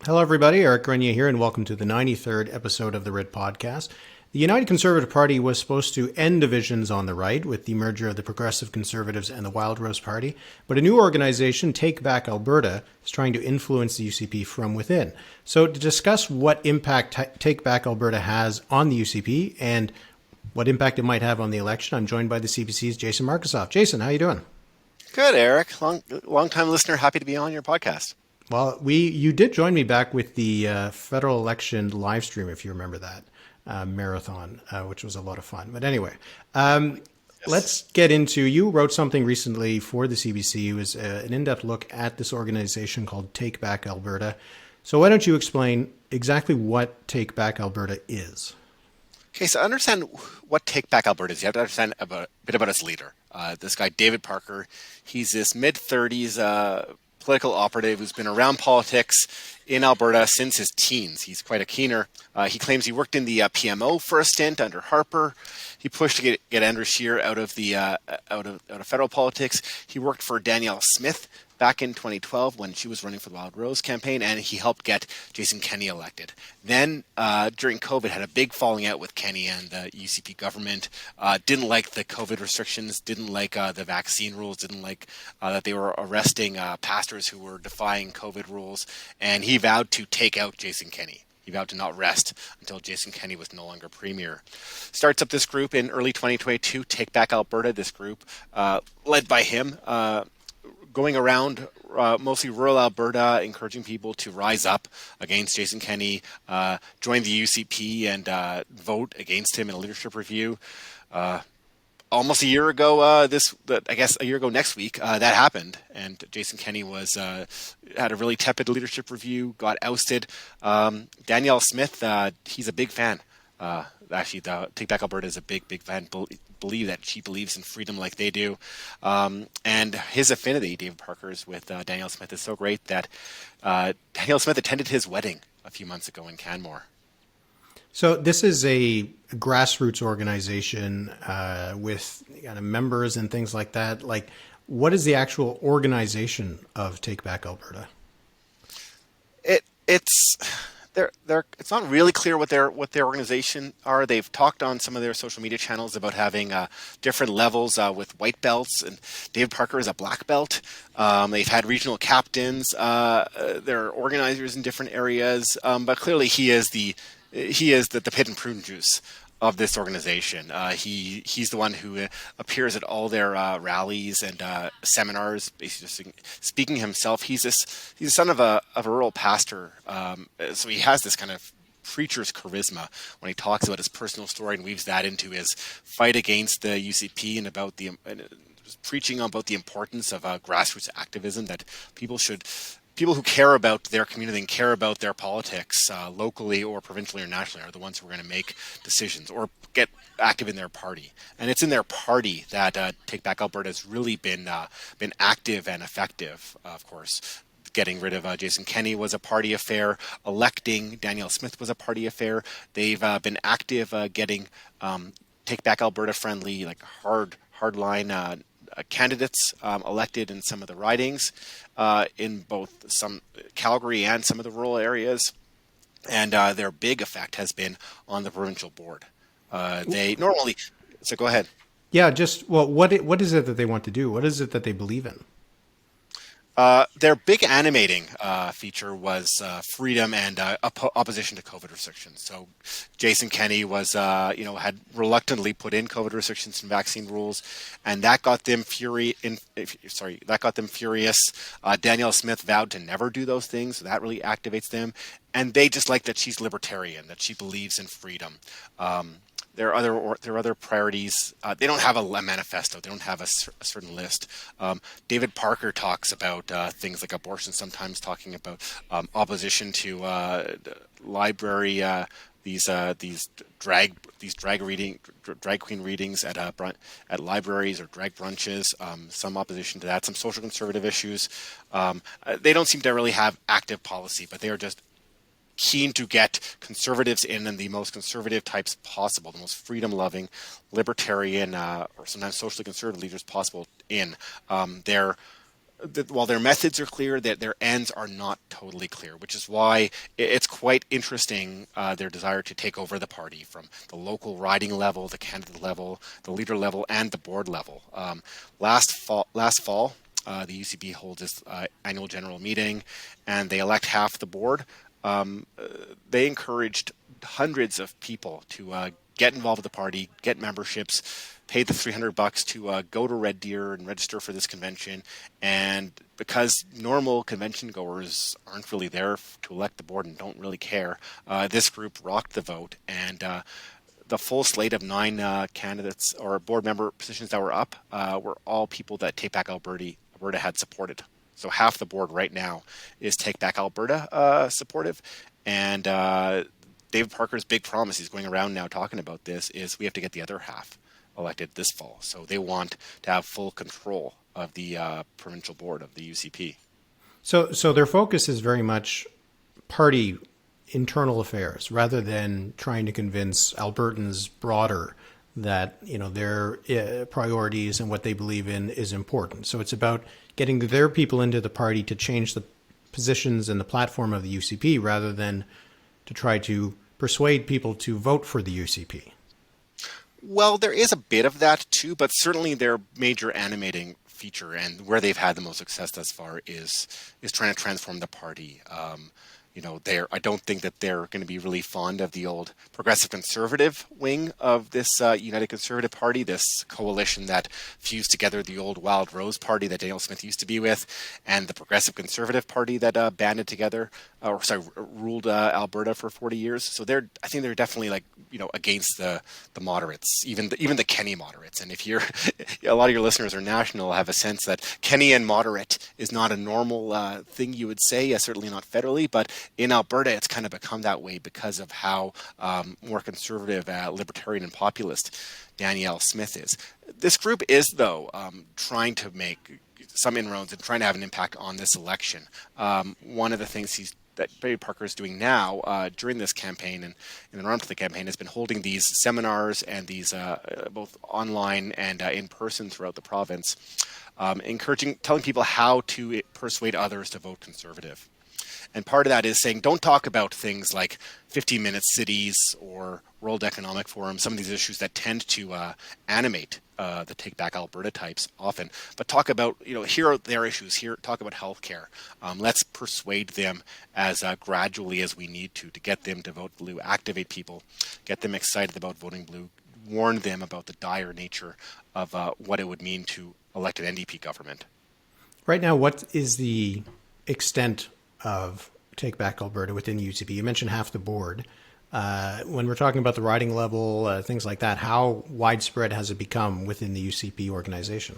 Hello, everybody. Eric Grenier here, and welcome to the 93rd episode of the Writ podcast. The United Conservative Party was supposed to end divisions on the right with the merger of the Progressive Conservatives and the Wildrose Party, but a new organization, Take Back Alberta, is trying to influence the UCP from within. So to discuss what impact Take Back Alberta has on the UCP and what impact it might have on the election, I'm joined by the CBC's Jason Markusoff. Jason, how are you doing? Good, Eric. Long-time listener. Happy to be on your podcast. Well, you did join me back with the federal election live stream, if you remember that marathon, which was a lot of fun. But anyway, let's get into, you wrote something recently for the CBC. It was an in-depth look at this organization called Take Back Alberta. So why don't you explain exactly what Take Back Alberta is? Okay, so understand what Take Back Alberta is. You have to understand a bit about its leader. This guy, David Parker, he's this mid-30s political operative who's been around politics in Alberta since his teens. He's quite a keener. He claims he worked in the PMO for a stint under Harper. He pushed to get Andrew Scheer out of federal politics. He worked for Danielle Smith back in 2012 when she was running for the Wildrose campaign, and he helped get Jason Kenney elected. Then during COVID, had a big falling out with Kenney and the UCP government. Didn't like the COVID restrictions, didn't like the vaccine rules, didn't like that they were arresting pastors who were defying COVID rules, and he vowed to take out Jason Kenney. He vowed to not rest until Jason Kenney was no longer premier. Starts up this group in early 2022, Take Back Alberta. This group, led by him, going around mostly rural Alberta, encouraging people to rise up against Jason Kenney, join the UCP, and vote against him in a leadership review. Almost a year ago, a year ago next week, that happened, and Jason Kenney had a really tepid leadership review, got ousted. Danielle Smith, he's a big fan. Actually, Take Back Alberta is a big fan. Believe that she believes in freedom like they do, and his affinity, David Parker's, with Danielle Smith is so great that Danielle Smith attended his wedding a few months ago in Canmore. So this is a grassroots organization with members and things like that. Like, what is the actual organization of Take Back Alberta? It's not really clear what their organization are. They've talked on some of their social media channels about having different levels with white belts, and David Parker is a black belt. They've had regional captains. They're organizers in different areas, but clearly he is the pit and prune juice of this organization. He's the one who appears at all their rallies and seminars, basically just speaking himself. He's the son of a rural pastor, so he has this kind of preacher's charisma when he talks about his personal story and weaves that into his fight against the UCP and about preaching about the importance of grassroots activism, that people who care about their community and care about their politics locally or provincially or nationally are the ones who are going to make decisions or get active in their party. And it's in their party that Take Back Alberta has really been active and effective. Of course, getting rid of Jason Kenney was a party affair. Electing Danielle Smith was a party affair. They've been active getting Take Back Alberta friendly, like hardline candidates elected in some of the ridings in both some Calgary and some of the rural areas, and their big effect has been on the provincial board. They normally, so go ahead. Yeah, what is it that they want to do? What is it that they believe in? Their big animating feature was freedom and opposition to COVID restrictions. So Jason Kenney was, had reluctantly put in COVID restrictions and vaccine rules, and that got them furious. Danielle Smith vowed to never do those things, so that really activates them. And they just like that she's libertarian, that she believes in freedom. There are other priorities. They don't have a manifesto. They don't have a certain list. David Parker talks about things like abortion, sometimes talking about opposition to library, these drag queen readings at libraries or drag brunches. Some opposition to that. Some social conservative issues. They don't seem to really have active policy, but they are just keen to get conservatives in and the most conservative types possible, the most freedom-loving, libertarian, or sometimes socially conservative leaders possible in. while their methods are clear, that their ends are not totally clear, which is why it's quite interesting, their desire to take over the party from the local riding level, the candidate level, the leader level, and the board level. Last fall, the UCP holds its annual general meeting, and they elect half the board. They encouraged hundreds of people to get involved with the party, get memberships, paid the $300 to go to Red Deer and register for this convention. And because normal convention goers aren't really there to elect the board and don't really care, this group rocked the vote. And the full slate of 9 candidates or board member positions that were up were all people that Take Back Alberta had supported. So half the board right now is Take Back Alberta supportive. And David Parker's big promise, he's going around now talking about this, is we have to get the other half elected this fall. So they want to have full control of the provincial board of the UCP. So their focus is very much party internal affairs rather than trying to convince Albertans broader that, you know, their priorities and what they believe in is important. So it's about getting their people into the party to change the positions and the platform of the UCP rather than to try to persuade people to vote for the UCP. Well, there is a bit of that too, but certainly their major animating feature and where they've had the most success thus far is trying to transform the party. I don't think that they're going to be really fond of the old progressive conservative wing of this United Conservative Party, this coalition that fused together the old Wildrose Party that Danielle Smith used to be with, and the Progressive Conservative Party that banded together, ruled Alberta for 40 years. So I think they're definitely against the moderates, even the Kenny moderates. And if a lot of your listeners are national, have a sense that Kenny and moderate is not a normal thing you would say, certainly not federally, but in Alberta, it's kind of become that way because of how more conservative, libertarian, and populist Danielle Smith is. This group is, though, trying to make some inroads and trying to have an impact on this election. One of the things that David Parker is doing now during this campaign and in the run-up to the campaign has been holding these seminars and these both online and in person throughout the province, telling people how to persuade others to vote Conservative. And part of that is saying, don't talk about things like 15-minute cities or World Economic Forum, some of these issues that tend to animate the Take Back Alberta types often. But talk about, here are their issues. Here, talk about healthcare. Let's persuade them as gradually as we need to get them to vote blue, activate people, get them excited about voting blue, warn them about the dire nature of what it would mean to elect an NDP government. Right now, what is the extent of Take Back Alberta within UCP? You mentioned half the board. When we're talking about the riding level, things like that, how widespread has it become within the UCP organization?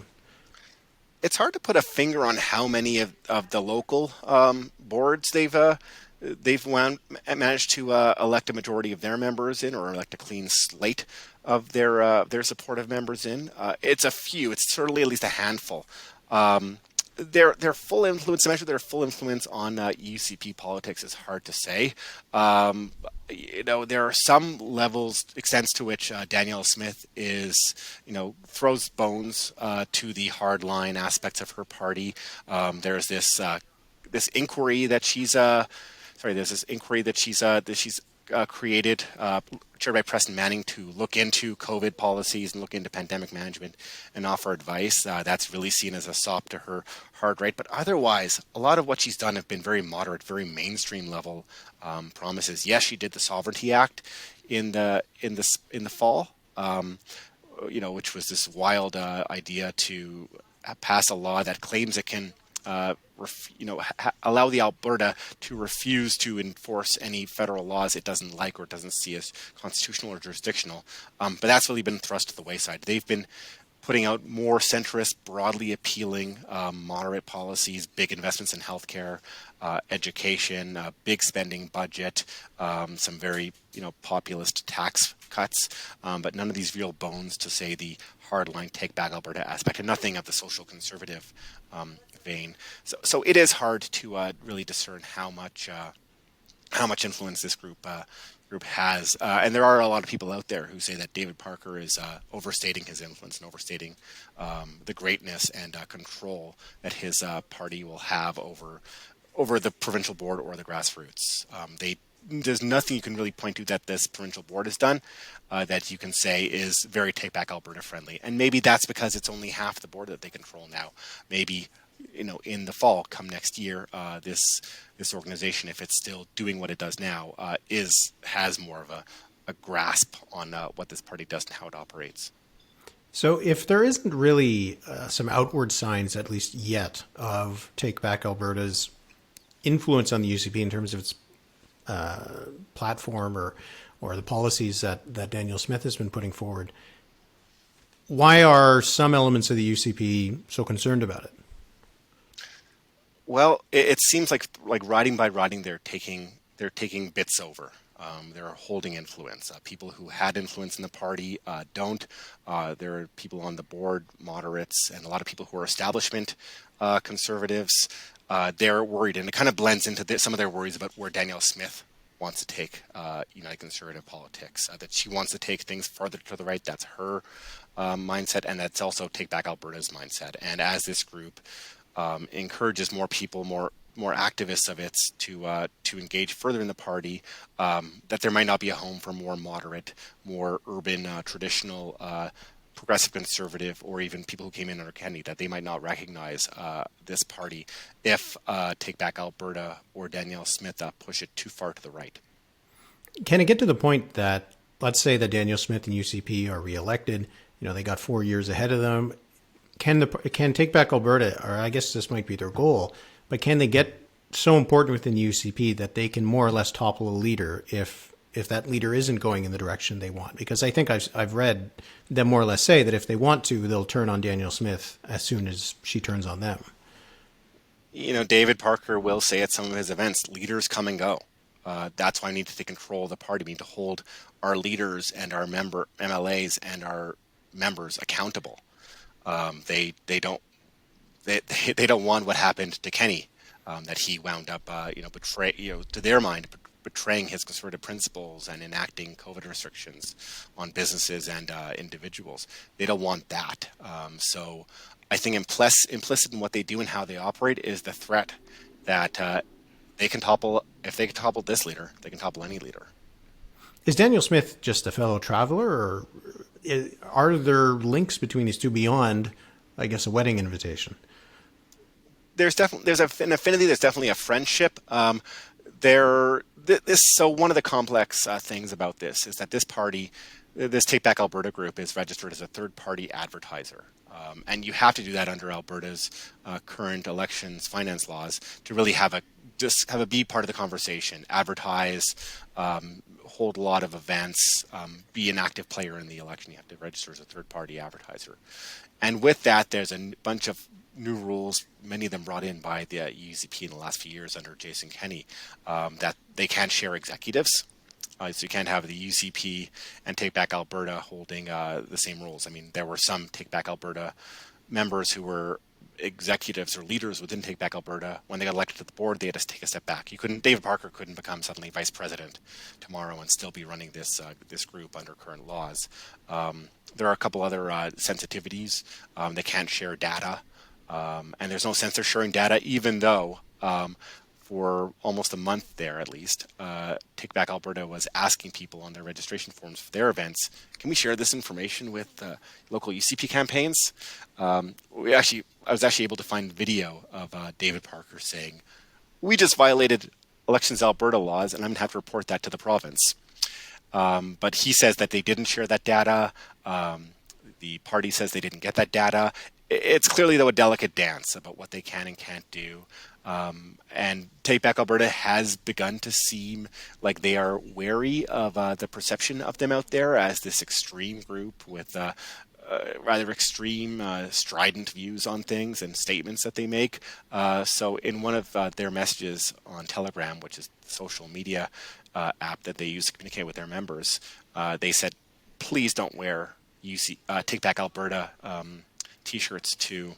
It's hard to put a finger on how many of the local boards they've managed to elect a majority of their members in, or elect a clean slate of their supportive members in. It's a few. It's certainly at least a handful. Their full influence, to measure their full influence on UCP politics is hard to say. There are some levels, extents to which Danielle Smith throws bones to the hardline aspects of her party. There's this inquiry that she's created, chaired by Preston Manning, to look into COVID policies and look into pandemic management and offer advice. That's really seen as a sop to her hard right. But otherwise, a lot of what she's done have been very moderate, very mainstream level promises. Yes, she did the Sovereignty Act in the fall, which was this wild idea to pass a law that claims it can allow the Alberta to refuse to enforce any federal laws it doesn't like or doesn't see as constitutional or jurisdictional. But that's really been thrust to the wayside. They've been putting out more centrist, broadly appealing, moderate policies, big investments in healthcare, education, big spending budget, some very populist tax cuts, but none of these real bones to say the hardline Take Back Alberta aspect, and nothing of the social conservative vein. So it is hard to really discern how much how much influence this group has. And there are a lot of people out there who say that David Parker is overstating his influence and overstating the greatness and control that his party will have over the provincial board or the grassroots. There's nothing you can really point to that this provincial board has done that you can say is very Take Back Alberta friendly. And maybe that's because it's only half the board that they control now. Maybe in the fall, come next year, this organization, if it's still doing what it does now, has more of a grasp on what this party does and how it operates. So if there isn't really some outward signs, at least yet, of Take Back Alberta's influence on the UCP in terms of its platform or the policies that Danielle Smith has been putting forward, why are some elements of the UCP so concerned about it? Well, it seems like riding by riding, they're taking bits over. They're holding influence. People who had influence in the party don't. There are people on the board, moderates, and a lot of people who are establishment conservatives. They're worried, and it kind of blends into some of their worries about where Danielle Smith wants to take United Conservative politics. That she wants to take things farther to the right. That's her mindset, and that's also Take Back Alberta's mindset. And as this group encourages more people, more activists of its to engage further in the party, that there might not be a home for more moderate, more urban, traditional, progressive conservative, or even people who came in under Kennedy, that they might not recognize this party if Take Back Alberta or Danielle Smith push it too far to the right. Can it get to the point that, let's say that Danielle Smith and UCP are reelected, they got 4 years ahead of them, can Take Back Alberta, or I guess this might be their goal, but can they get so important within the UCP that they can more or less topple a leader if that leader isn't going in the direction they want? Because I think I've read them more or less say that if they want to, they'll turn on Danielle Smith as soon as she turns on them. David Parker will say at some of his events, leaders come and go. That's why we need to take control of the party. We need to hold our leaders and our MLAs and our members accountable. They don't want what happened to Kenny, that he wound up to their mind betraying his conservative principles and enacting COVID restrictions on businesses and individuals. They don't want that. So I think implicit in what they do and how they operate is the threat that they can topple. If they can topple this leader, they can topple any leader. Is Danielle Smith just a fellow traveler, or are there links between these two beyond, I guess, a wedding invitation? There's an affinity. There's definitely a friendship. So one of the complex things about this is that this party, this Take Back Alberta group, is registered as a third-party advertiser. And you have to do that under Alberta's current elections finance laws to really be part of the conversation, advertise, hold a lot of events, be an active player in the election. You have to register as a third-party advertiser. And with that, there's a bunch of new rules, many of them brought in by the UCP in the last few years under Jason Kenney, that they can't share executives. So you can't have the UCP and Take Back Alberta holding the same rules. I mean, there were some Take Back Alberta members who were executives or leaders within Take Back Alberta. When they got elected to the board, they had to take a step back. David Parker couldn't become suddenly vice president tomorrow and still be running this group under current laws. There are a couple other sensitivities. They can't share data, and there's no sense they're sharing data, even though for almost a month there, at least, Take Back Alberta was asking people on their registration forms for their events, can we share this information with local UCP campaigns? I was actually able to find video of David Parker saying, we just violated Elections Alberta laws, and I'm going to have to report that to the province. But he says that they didn't share that data. The party says they didn't get that data. It's clearly, though, a delicate dance about what they can and can't do. And Take Back Alberta has begun to seem like they are wary of the perception of them out there as this extreme group with rather extreme, strident views on things and statements that they make. So in one of their messages on Telegram, which is the social media app that they use to communicate with their members, they said, please don't wear Take Back Alberta T-shirts to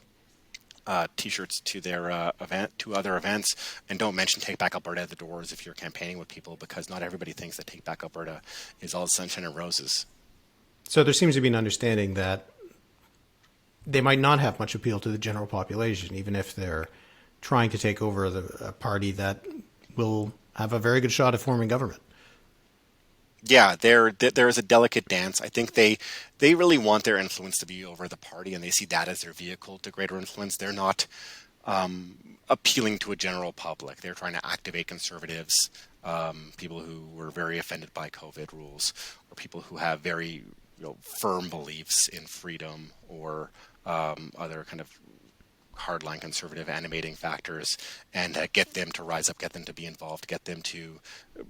T-shirts to their to other events, and don't mention Take Back Alberta at the doors if you're campaigning with people, because not everybody thinks that Take Back Alberta is all sunshine and roses. So there seems to be an understanding that they might not have much appeal to the general population, even if they're trying to take over a party that will have a very good shot at forming government. Yeah, there is a delicate dance. I think they really want their influence to be over the party, and they see that as their vehicle to greater influence. They're not appealing to a general public. They're trying to activate conservatives, people who were very offended by COVID rules, or people who have very firm beliefs in freedom or other kind of hardline conservative animating factors, and get them to rise up, get them to be involved, get them to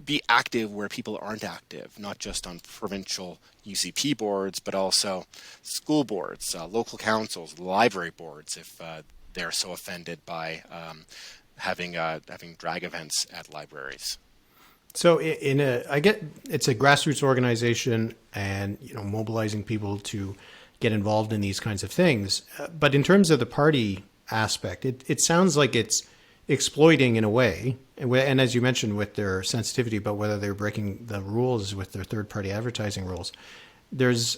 be active where people aren't active, not just on provincial UCP boards, but also school boards, local councils, library boards, if they're so offended by having drag events at libraries. So I get it's a grassroots organization, and mobilizing people to get involved in these kinds of things. But in terms of the party aspect, it sounds like it's exploiting in a way, and as you mentioned, with their sensitivity about whether they're breaking the rules with their third-party advertising rules, there's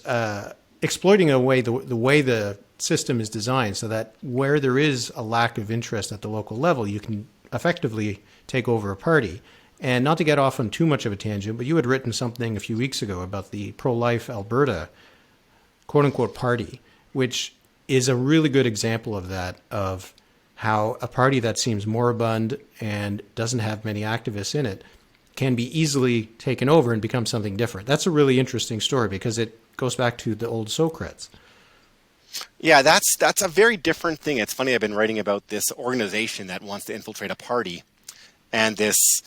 exploiting in a way the way the system is designed, so that where there is a lack of interest at the local level, you can effectively take over a party. And not to get off on too much of a tangent, but you had written something a few weeks ago about the pro-life Alberta quote-unquote party, which is a really good example of that, of how a party that seems moribund and doesn't have many activists in it can be easily taken over and become something different. That's a really interesting story because it goes back to the old Socreds. Yeah, that's a very different thing. It's funny, I've been writing about this organization that wants to infiltrate a party, and this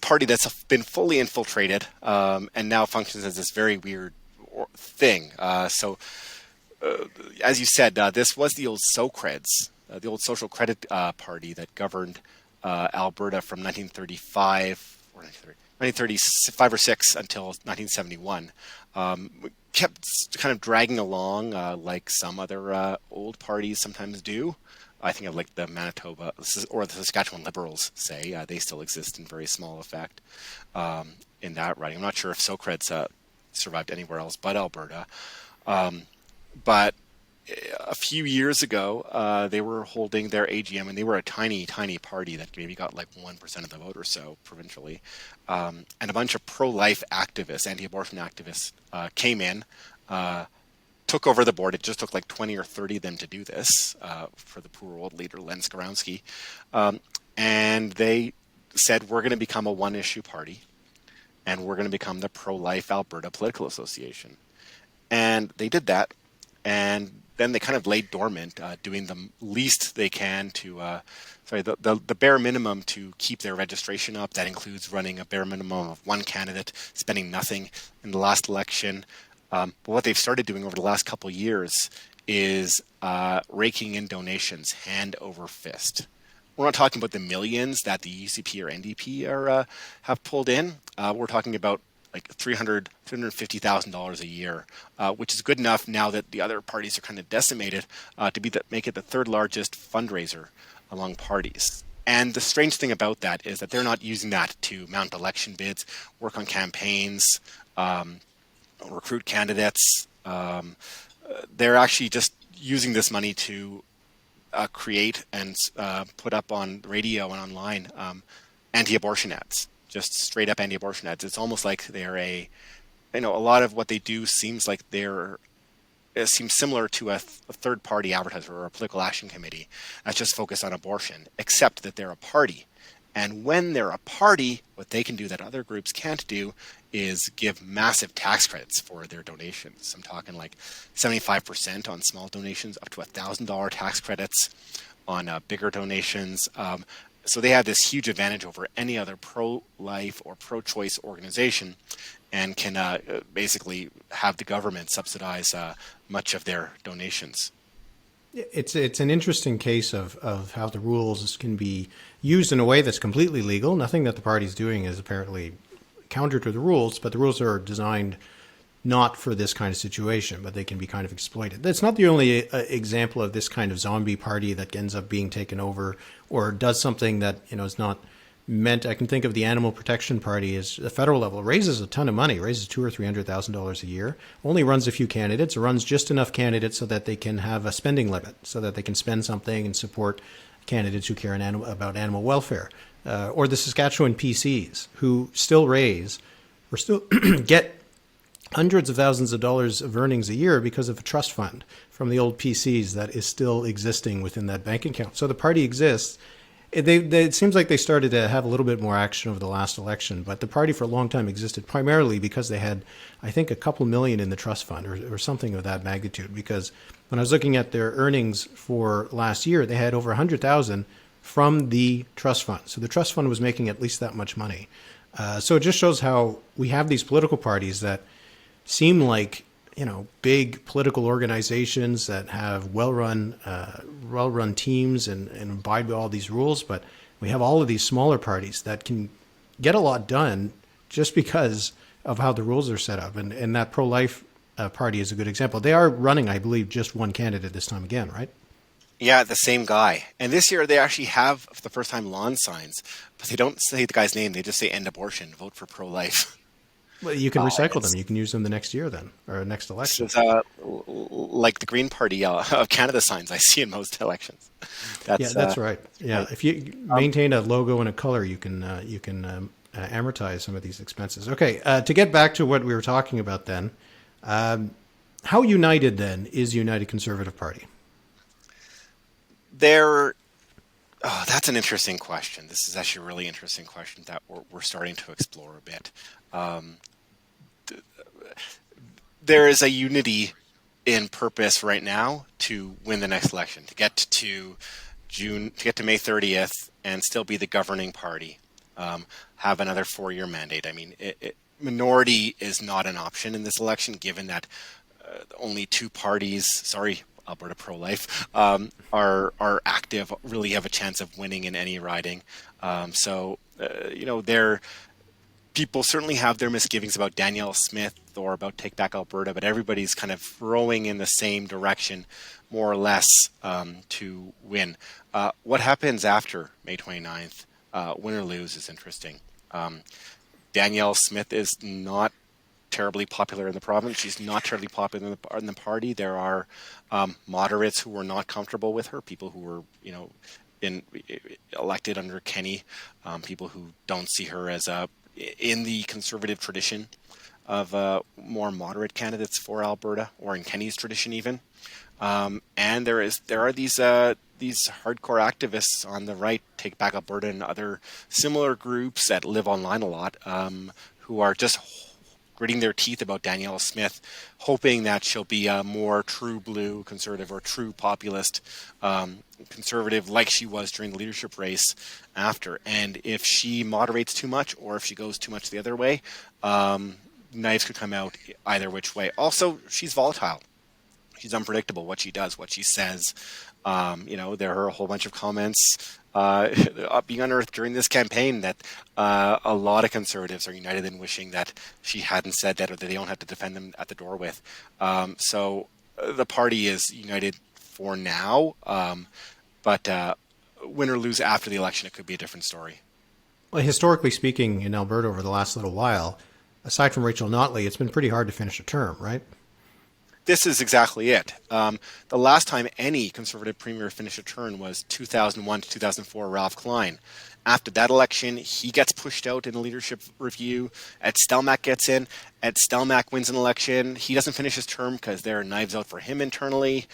party that's been fully infiltrated and now functions as this very weird thing. As you said, this was the old Socreds, the old Social Credit Party that governed Alberta from 1935 or 6 until 1971. Kept kind of dragging along like some other old parties sometimes do. I think of like the Manitoba or the Saskatchewan Liberals say. They still exist in very small effect in that writing. I'm not sure if Socreds survived anywhere else but Alberta. But a few years ago, they were holding their AGM, and they were a tiny, tiny party that maybe got like 1% of the vote or so provincially. And a bunch of pro-life activists, anti-abortion activists, came in, took over the board. It just took like 20 or 30 of them to do this for the poor old leader, Len Skorowski. And they said, we're going to become a one-issue party, and we're going to become the Pro-Life Alberta Political Association. And they did that. And then they kind of laid dormant, doing the least they can to, the bare minimum to keep their registration up. That includes running a bare minimum of one candidate, spending nothing in the last election. But what they've started doing over the last couple of years is raking in donations hand over fist. We're not talking about the millions that the UCP or NDP have pulled in. We're talking about like $350,000 a year, which is good enough now that the other parties are kind of decimated to make it the third largest fundraiser among parties. And the strange thing about that is that they're not using that to mount election bids, work on campaigns, recruit candidates. They're actually just using this money to create and put up on radio and online anti-abortion ads. Just straight up anti-abortion ads. It's almost like they're a lot of what they do seems like it seems similar to a third-party advertiser or a political action committee that's just focused on abortion, except that they're a party. And when they're a party, what they can do that other groups can't do is give massive tax credits for their donations. I'm talking like 75% on small donations, up to $1,000 tax credits on bigger donations. So they have this huge advantage over any other pro-life or pro-choice organization, and can basically have the government subsidize much of their donations. It's an interesting case of how the rules can be used in a way that's completely legal. Nothing that the party's doing is apparently counter to the rules, but the rules are designed not for this kind of situation, but they can be kind of exploited. That's not the only example of this kind of zombie party that ends up being taken over or does something that, is not meant. I can think of the Animal Protection Party as a federal level, raises a ton of money, raises $200,000 or $300,000 a year, only runs a few candidates, runs just enough candidates so that they can have a spending limit, so that they can spend something and support candidates who care about animal welfare. Or the Saskatchewan PCs, who still raise or still get hundreds of thousands of dollars of earnings a year because of a trust fund from the old PCs that is still existing within that bank account. So the party exists. It seems like they started to have a little bit more action over the last election, but the party for a long time existed primarily because they had, I think, a couple million in the trust fund or something of that magnitude. Because when I was looking at their earnings for last year, they had over 100,000 from the trust fund. So the trust fund was making at least that much money. So it just shows how we have these political parties that seem like, big political organizations that have well-run teams and abide by all these rules. But we have all of these smaller parties that can get a lot done just because of how the rules are set up. And that pro-life party is a good example. They are running, I believe, just one candidate this time again, right? Yeah, the same guy. And this year they actually have, for the first time, lawn signs. But they don't say the guy's name. They just say end abortion, vote for pro-life. Well, you can recycle them. You can use them the next year then, or next election. It's like the Green Party of Canada signs I see in most elections. That's right. Yeah, if you maintain a logo and a color, you can amortize some of these expenses. Okay, to get back to what we were talking about then, how united then is United Conservative Party? That's an interesting question. This is actually a really interesting question that we're starting to explore a bit. There is a unity in purpose right now to win the next election, to get to May 30th and still be the governing party, have another 4-year mandate. I mean, minority is not an option in this election, given that only 2 parties, Alberta Pro-Life, are active, really have a chance of winning in any riding. People certainly have their misgivings about Danielle Smith or about Take Back Alberta, but everybody's kind of rowing in the same direction, more or less, to win. What happens after May 29th, win or lose, is interesting. Danielle Smith is not terribly popular in the province. She's not terribly popular in the party. There are moderates who were not comfortable with her, people who were, been elected under Kenney, people who don't see her as in the conservative tradition of more moderate candidates for Alberta, or in Kenney's tradition even. And there are these hardcore activists on the right, Take Back Alberta and other similar groups that live online a lot, who are just gritting their teeth about Danielle Smith, hoping that she'll be a more true blue conservative or true populist conservative like she was during the leadership race after. And if she moderates too much, or if she goes too much the other way, knives could come out either which way. Also, she's volatile. She's unpredictable, what she does, what she says. There are a whole bunch of comments being unearthed during this campaign that a lot of conservatives are united in wishing that she hadn't said that, or that they don't have to defend them at the door with. So the party is united for now, but win or lose after the election, it could be a different story. Well, historically speaking, in Alberta over the last little while, aside from Rachel Notley, it's been pretty hard to finish a term, right? This is exactly it. The last time any Conservative premier finished a term was 2001 to 2004, Ralph Klein. After that election, he gets pushed out in the leadership review. Ed Stelmach gets in. Ed Stelmach wins an election. He doesn't finish his term because there are knives out for him internally.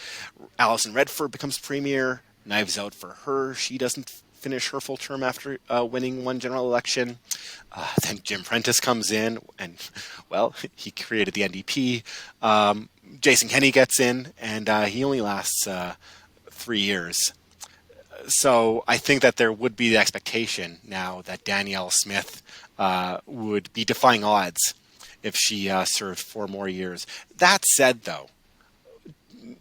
Alison Redford becomes premier. Knives out for her. She doesn't finish her full term after winning one general election. Then Jim Prentice comes in, and, well, he created the NDP. Jason Kenney gets in, and he only lasts 3 years. So I think that there would be the expectation now that Danielle Smith would be defying odds if she served 4 more years. That said, though,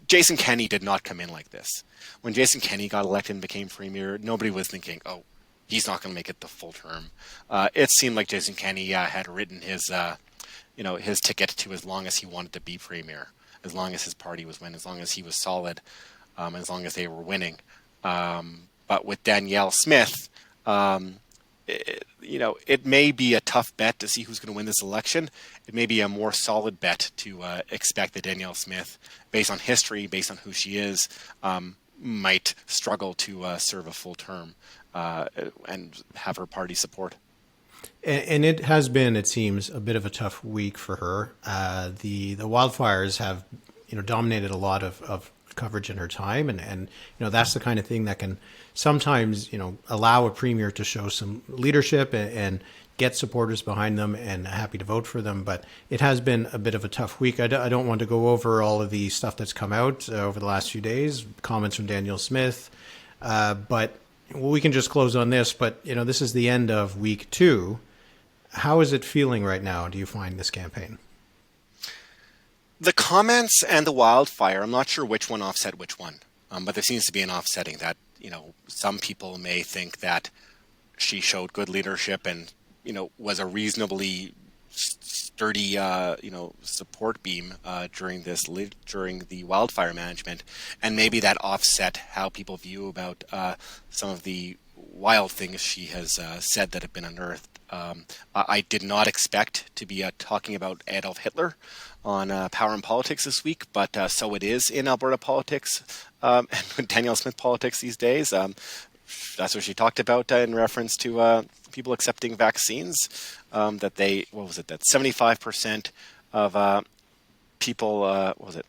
Jason Kenney did not come in like this. When Jason Kenney got elected and became premier, nobody was thinking, oh, he's not going to make it the full term. It seemed like Jason Kenney had written his his ticket to as long as he wanted to be premier, as long as his party was winning, as long as he was solid, as long as they were winning. But with Danielle Smith, it may be a tough bet to see who's going to win this election. It may be a more solid bet to expect that Danielle Smith, based on history, based on who she is, might struggle to serve a full term and have her party support. And it has been, it seems, a bit of a tough week for her. The wildfires have, dominated a lot of coverage in her time, and that's the kind of thing that can sometimes allow a premier to show some leadership and get supporters behind them and happy to vote for them. But it has been a bit of a tough week. I don't want to go over all of the stuff that's come out over the last few days, comments from Danielle Smith, but we can just close on this. But this is the end of week 2. How is it feeling right now, do you find, this campaign? The comments and the wildfire, I'm not sure which one offset which one, but there seems to be an offsetting that, some people may think that she showed good leadership and, was a reasonably sturdy, support beam during the wildfire management. And maybe that offset how people view about some of the wild things she has said that have been unearthed. I did not expect to be talking about Adolf Hitler on Power and Politics this week, but so it is in Alberta politics and Danielle Smith politics these days. That's what she talked about in reference to people accepting vaccines. That 75% of people, what was it?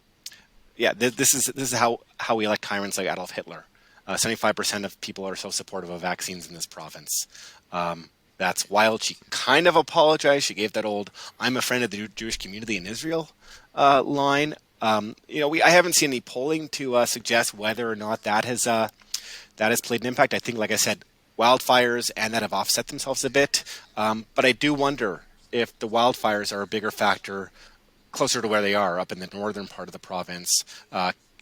Yeah, this is how we elect tyrants like Adolf Hitler. 75% of people are so supportive of vaccines in this province. That's wild. She kind of apologized. She gave that old "I'm a friend of the Jewish community in Israel" line. I haven't seen any polling to suggest whether or not that has played an impact. I think, like I said, wildfires and that have offset themselves a bit. But I do wonder if the wildfires are a bigger factor closer to where they are, up in the northern part of the province,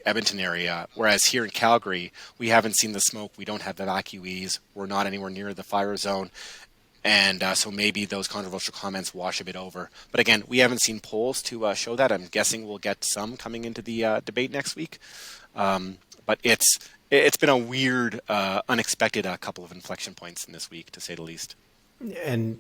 Edmonton area, whereas here in Calgary, we haven't seen the smoke. We don't have evacuees. We're not anywhere near the fire zone. And so maybe those controversial comments wash a bit over. But again, we haven't seen polls to show that. I'm guessing we'll get some coming into the debate next week. But it's been a weird, unexpected couple of inflection points in this week, to say the least. And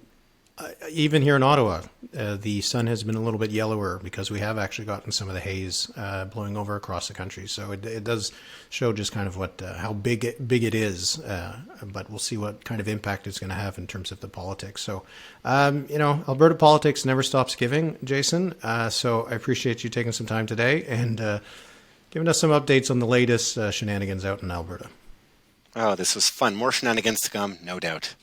even here in Ottawa, the sun has been a little bit yellower because we have actually gotten some of the haze blowing over across the country. So it does show just kind of how big it is. But we'll see what kind of impact it's going to have in terms of the politics. So, Alberta politics never stops giving, Jason. So I appreciate you taking some time today and giving us some updates on the latest shenanigans out in Alberta. Oh, this was fun. More shenanigans to come, no doubt.